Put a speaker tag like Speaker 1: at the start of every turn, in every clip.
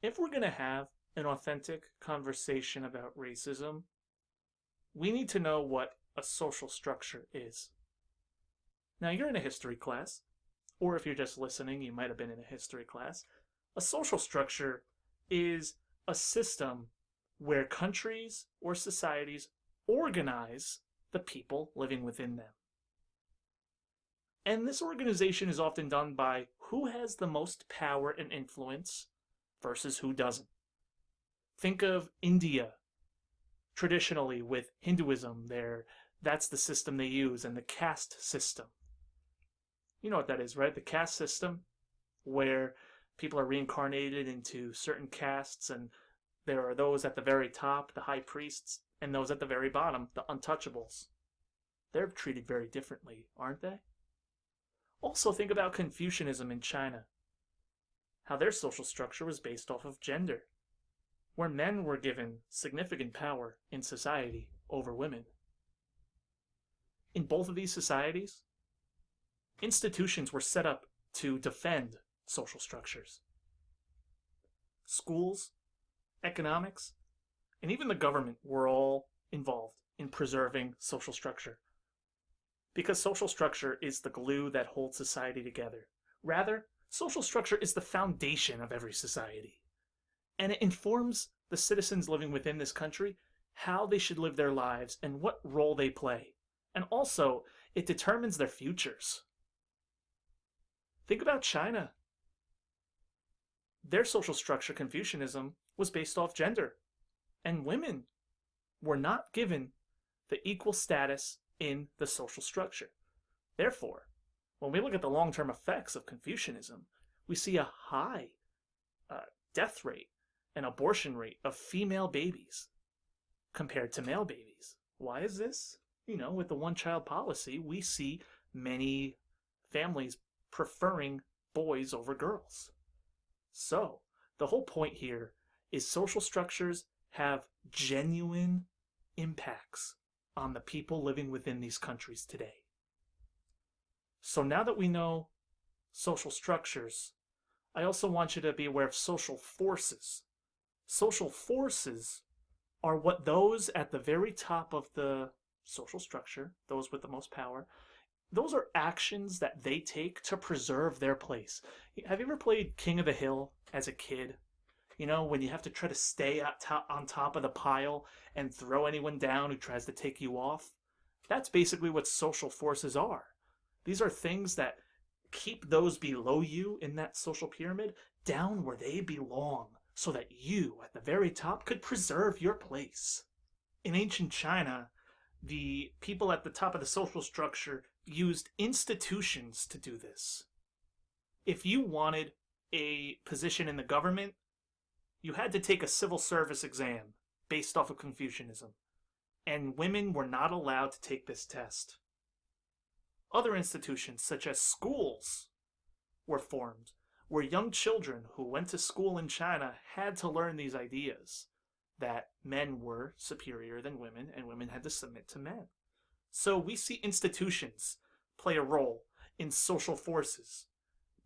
Speaker 1: if we're going to have an authentic conversation about racism, we need to know what a social structure is. Now, you're in a history class, or if you're just listening, you might have been in a history class. A social structure is a system where countries or societies organize the people living within them. And this organization is often done by who has the most power and influence versus who doesn't. Think of India. Traditionally, with Hinduism, that's the system they use, and the caste system. You know what that is, right? The caste system, where people are reincarnated into certain castes, and there are those at the very top, the high priests, and those at the very bottom, the untouchables. They're treated very differently, aren't they? Also, think about Confucianism in China. How their social structure was based off of gender, where men were given significant power in society over women. In both of these societies, institutions were set up to defend social structures. Schools, economics, and even the government were all involved in preserving social structure. Because social structure is the glue that holds society together. Rather, social structure is the foundation of every society. And it informs the citizens living within this country how they should live their lives and what role they play. And also, it determines their futures. Think about China. Their social structure, Confucianism, was based off gender. And women were not given the equal status in the social structure. Therefore, when we look at the long-term effects of Confucianism, we see a high death rate and abortion rate of female babies compared to male babies. Why is this? With the one-child policy, we see many families preferring boys over girls. So, the whole point here is social structures have genuine impacts on the people living within these countries today. So now that we know social structures, I also want you to be aware of social forces. Social forces are what those at the very top of the social structure, those with the most power, those are actions that they take to preserve their place. Have you ever played King of the Hill as a kid? When you have to try to stay on top of the pile and throw anyone down who tries to take you off? That's basically what social forces are. These are things that keep those below you in that social pyramid down where they belong, so that you, at the very top, could preserve your place. In ancient China, the people at the top of the social structure used institutions to do this. If you wanted a position in the government, you had to take a civil service exam based off of Confucianism, and women were not allowed to take this test. Other institutions, such as schools, were formed, where young children who went to school in China had to learn these ideas, that men were superior than women, and women had to submit to men. So we see institutions play a role in social forces,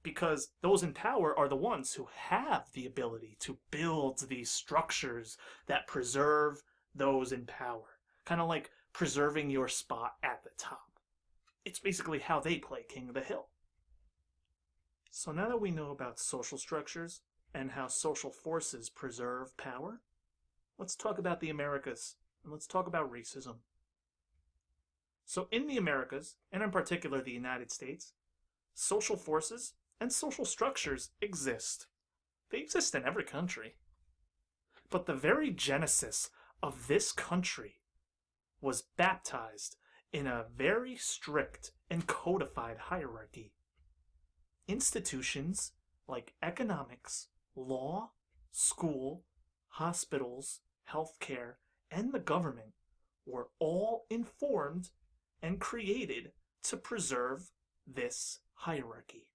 Speaker 1: because those in power are the ones who have the ability to build these structures that preserve those in power. Kind of like preserving your spot at the top. It's basically how they play King of the Hill. So now that we know about social structures and how social forces preserve power, let's talk about the Americas, and let's talk about racism. So in the Americas, and in particular the United States, social forces and social structures exist. They exist in every country. But the very genesis of this country was baptized in a very strict and codified hierarchy. Institutions like economics, law, school, hospitals, healthcare, and the government were all informed and created to preserve this hierarchy.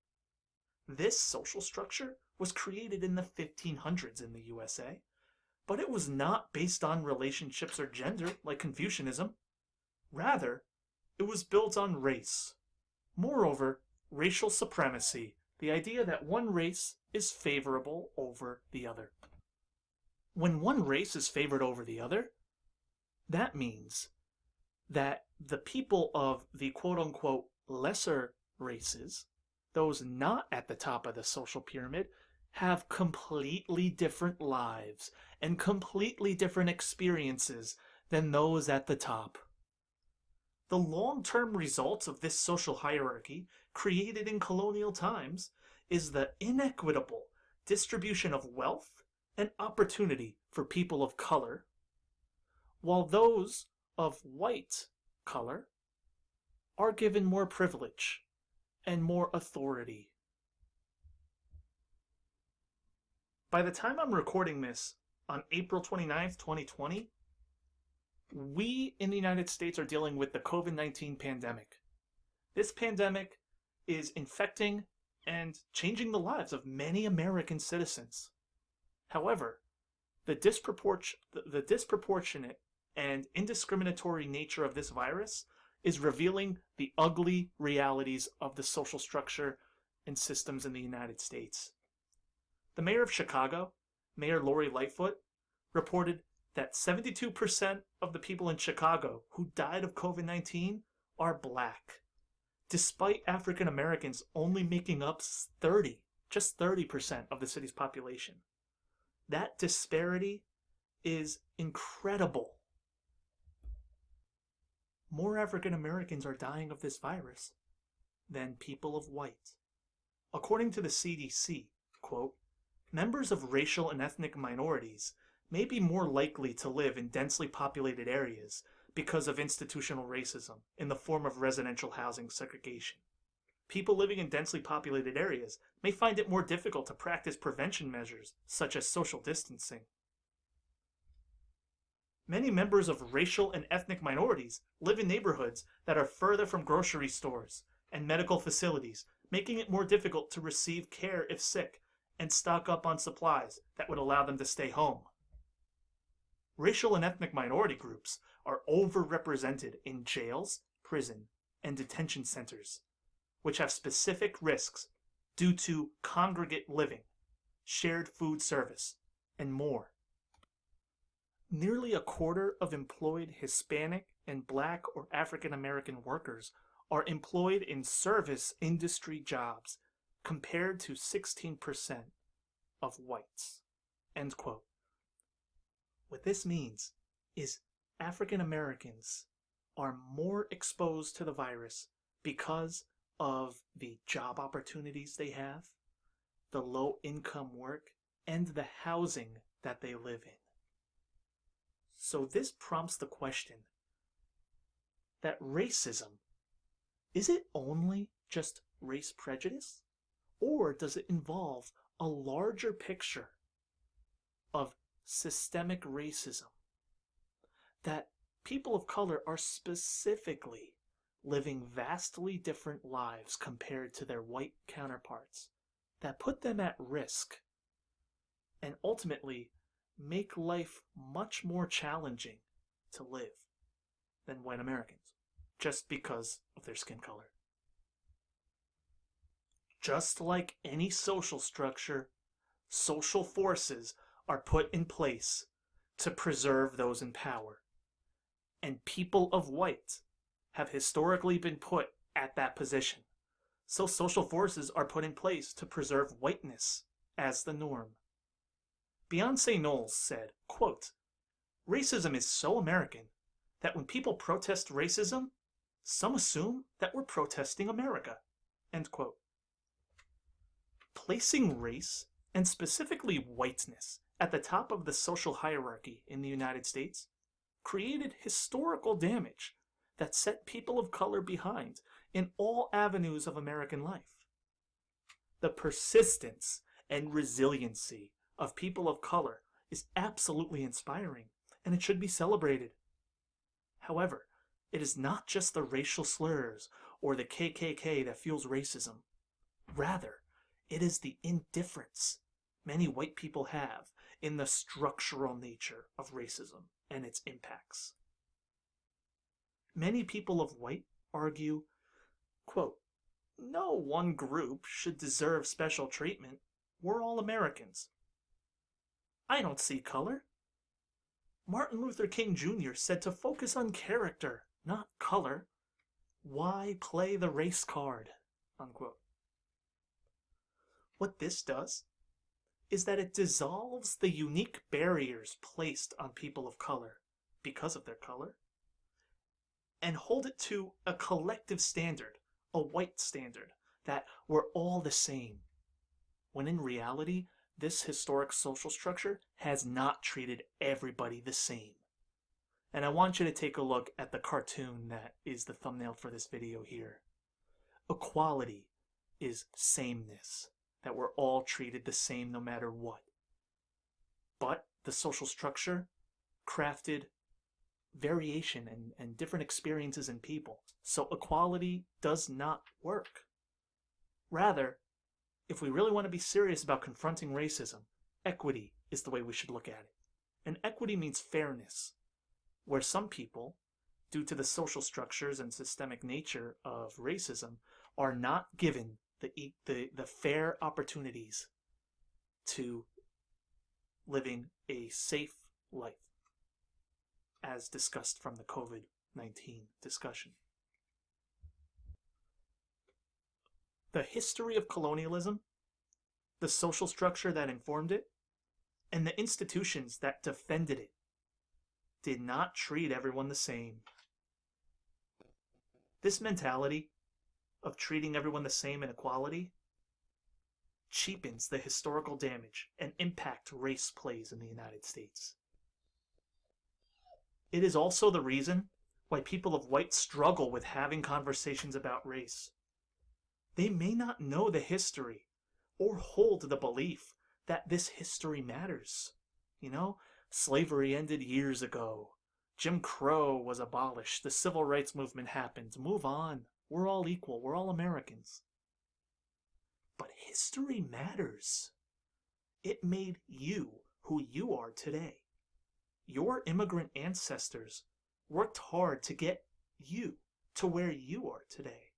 Speaker 1: This social structure was created in the 1500s in the USA, but it was not based on relationships or gender like Confucianism. Rather, it was built on race. Moreover, racial supremacy, the idea that one race is favorable over the other. When one race is favored over the other, that means that the people of the quote-unquote lesser races, those not at the top of the social pyramid, have completely different lives and completely different experiences than those at the top. The long-term result of this social hierarchy, created in colonial times, is the inequitable distribution of wealth and opportunity for people of color, while those of white color are given more privilege and more authority. By the time I'm recording this on April 29th, 2020, we in the United States are dealing with the COVID-19 pandemic. This pandemic is infecting and changing the lives of many American citizens. However, the disproportionate and indiscriminatory nature of this virus is revealing the ugly realities of the social structure and systems in the United States. The mayor of Chicago, Mayor Lori Lightfoot, reported that 72% of the people in Chicago who died of COVID-19 are black, despite African Americans only making up just 30% of the city's population. That disparity is incredible. More African Americans are dying of this virus than people of white. According to the CDC, quote, members of racial and ethnic minorities may be more likely to live in densely populated areas because of institutional racism in the form of residential housing segregation. People living in densely populated areas may find it more difficult to practice prevention measures such as social distancing. Many members of racial and ethnic minorities live in neighborhoods that are further from grocery stores and medical facilities, making it more difficult to receive care if sick and stock up on supplies that would allow them to stay home. Racial and ethnic minority groups are overrepresented in jails, prison, and detention centers, which have specific risks due to congregate living, shared food service, and more. Nearly a quarter of employed Hispanic and Black or African American workers are employed in service industry jobs, compared to 16% of whites. End quote. What this means is African Americans are more exposed to the virus because of the job opportunities they have, the low income work, and the housing that they live in. So this prompts the question that racism, is it only just race prejudice? Or does it involve a larger picture of systemic racism? That people of color are specifically living vastly different lives compared to their white counterparts that put them at risk and ultimately make life much more challenging to live than white Americans, just because of their skin color. Just like any social structure, social forces are put in place to preserve those in power. And people of white have historically been put at that position. So social forces are put in place to preserve whiteness as the norm. Beyonce Knowles said, quote, racism is so American that when people protest racism, some assume that we're protesting America, end quote. Placing race, and specifically whiteness, at the top of the social hierarchy in the United States created historical damage that set people of color behind in all avenues of American life. The persistence and resiliency of people of color is absolutely inspiring, and it should be celebrated. However, it is not just the racial slurs or the KKK that fuels racism. Rather, it is the indifference many white people have in the structural nature of racism and its impacts. Many people of white argue, quote, no one group should deserve special treatment. We're all Americans. I don't see color. Martin Luther King Jr. said to focus on character, not color. Why play the race card? Unquote. What this does is that it dissolves the unique barriers placed on people of color because of their color and hold it to a collective standard, a white standard, that we're all the same. When in reality, this historic social structure has not treated everybody the same. And I want you to take a look at the cartoon that is the thumbnail for this video here. Equality is sameness, that we're all treated the same no matter what. But the social structure crafted variation and different experiences in people. So equality does not work. Rather, if we really want to be serious about confronting racism, equity is the way we should look at it. And equity means fairness, where some people, due to the social structures and systemic nature of racism, are not given the fair opportunities to living a safe life, as discussed from the COVID-19 discussion. The history of colonialism, the social structure that informed it, and the institutions that defended it did not treat everyone the same. This mentality of treating everyone the same in equality cheapens the historical damage and impact race plays in the United States. It is also the reason why people of white struggle with having conversations about race. They may not know the history or hold the belief that this history matters. You know, slavery ended years ago. Jim Crow was abolished. The civil rights movement happened. Move on. We're all equal. We're all Americans. But history matters. It made you who you are today. Your immigrant ancestors worked hard to get you to where you are today.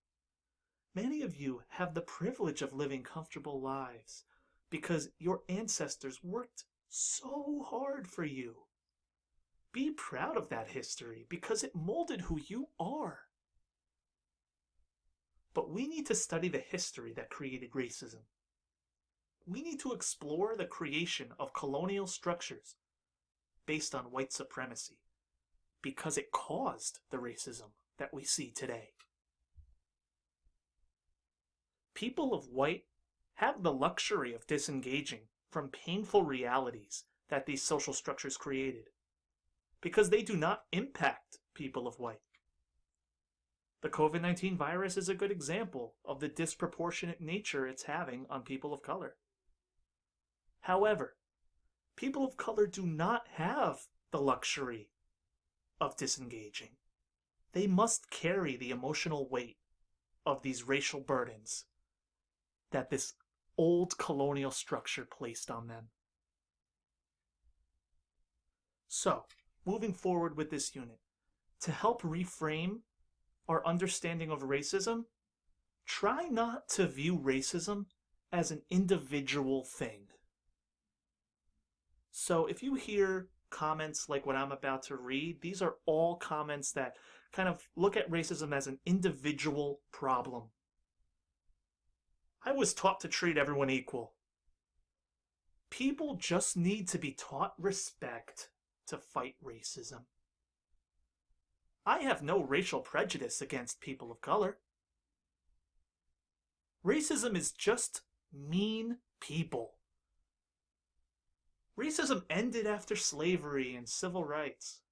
Speaker 1: Many of you have the privilege of living comfortable lives because your ancestors worked so hard for you. Be proud of that history because it molded who you are. But we need to study the history that created racism. We need to explore the creation of colonial structures based on white supremacy because it caused the racism that we see today. People of white have the luxury of disengaging from painful realities that these social structures created because they do not impact people of white. The COVID-19 virus is a good example of the disproportionate nature it's having on people of color. However, people of color do not have the luxury of disengaging. They must carry the emotional weight of these racial burdens that this old colonial structure placed on them. So, moving forward with this unit, to help reframe our understanding of racism, try not to view racism as an individual thing. So if you hear comments like what I'm about to read, these are all comments that kind of look at racism as an individual problem. I was taught to treat everyone equal. People just need to be taught respect to fight racism. I have no racial prejudice against people of color. Racism is just mean people. Racism ended after slavery and civil rights.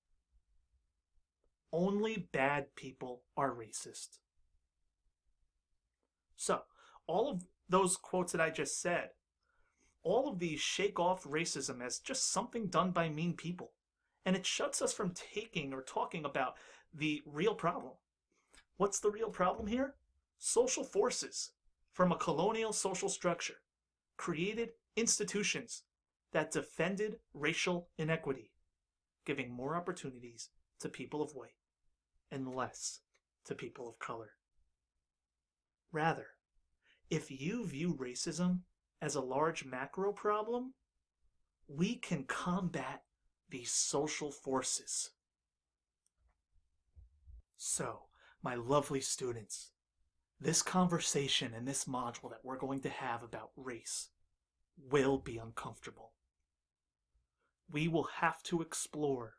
Speaker 1: Only bad people are racist. So, all of those quotes that I just said, all of these shake off racism as just something done by mean people. And it shuts us from taking or talking about the real problem. What's the real problem here? Social forces from a colonial social structure created institutions that defended racial inequity, giving more opportunities to people of white and less to people of color. Rather, if you view racism as a large macro problem, we can combat these social forces. So, my lovely students, this conversation and this module that we're going to have about race will be uncomfortable. We will have to explore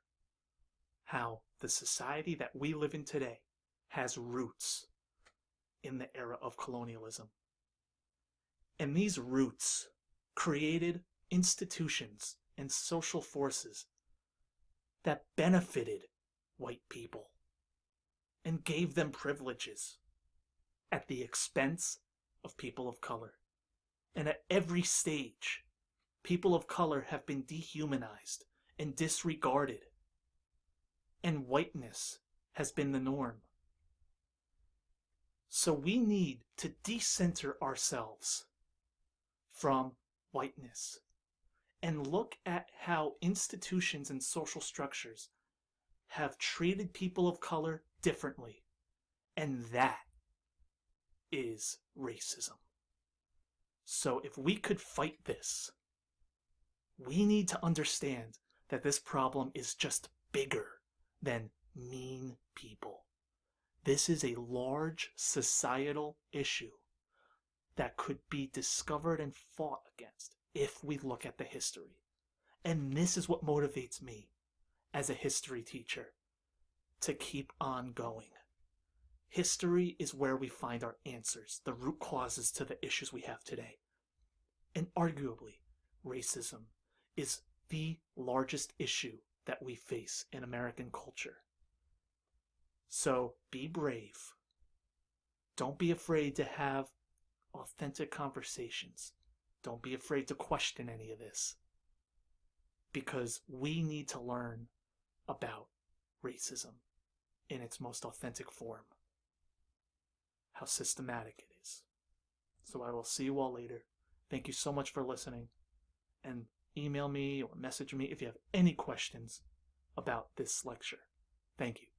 Speaker 1: how the society that we live in today has roots in the era of colonialism. And these roots created institutions and social forces that benefited white people and gave them privileges at the expense of people of color. And at every stage, people of color have been dehumanized and disregarded, and whiteness has been the norm. So we need to decenter ourselves from whiteness and look at how institutions and social structures have treated people of color differently. And that is racism. So if we could fight this, we need to understand that this problem is just bigger than mean people. This is a large societal issue that could be discovered and fought against if we look at the history. And this is what motivates me as a history teacher to keep on going. History is where we find our answers, the root causes to the issues we have today. And arguably, racism is the largest issue that we face in American culture. So be brave. Don't be afraid to have authentic conversations. Don't be afraid to question any of this. Because we need to learn about racism in its most authentic form. How systematic it is. So I will see you all later. Thank you so much for listening. And email me or message me if you have any questions about this lecture. Thank you.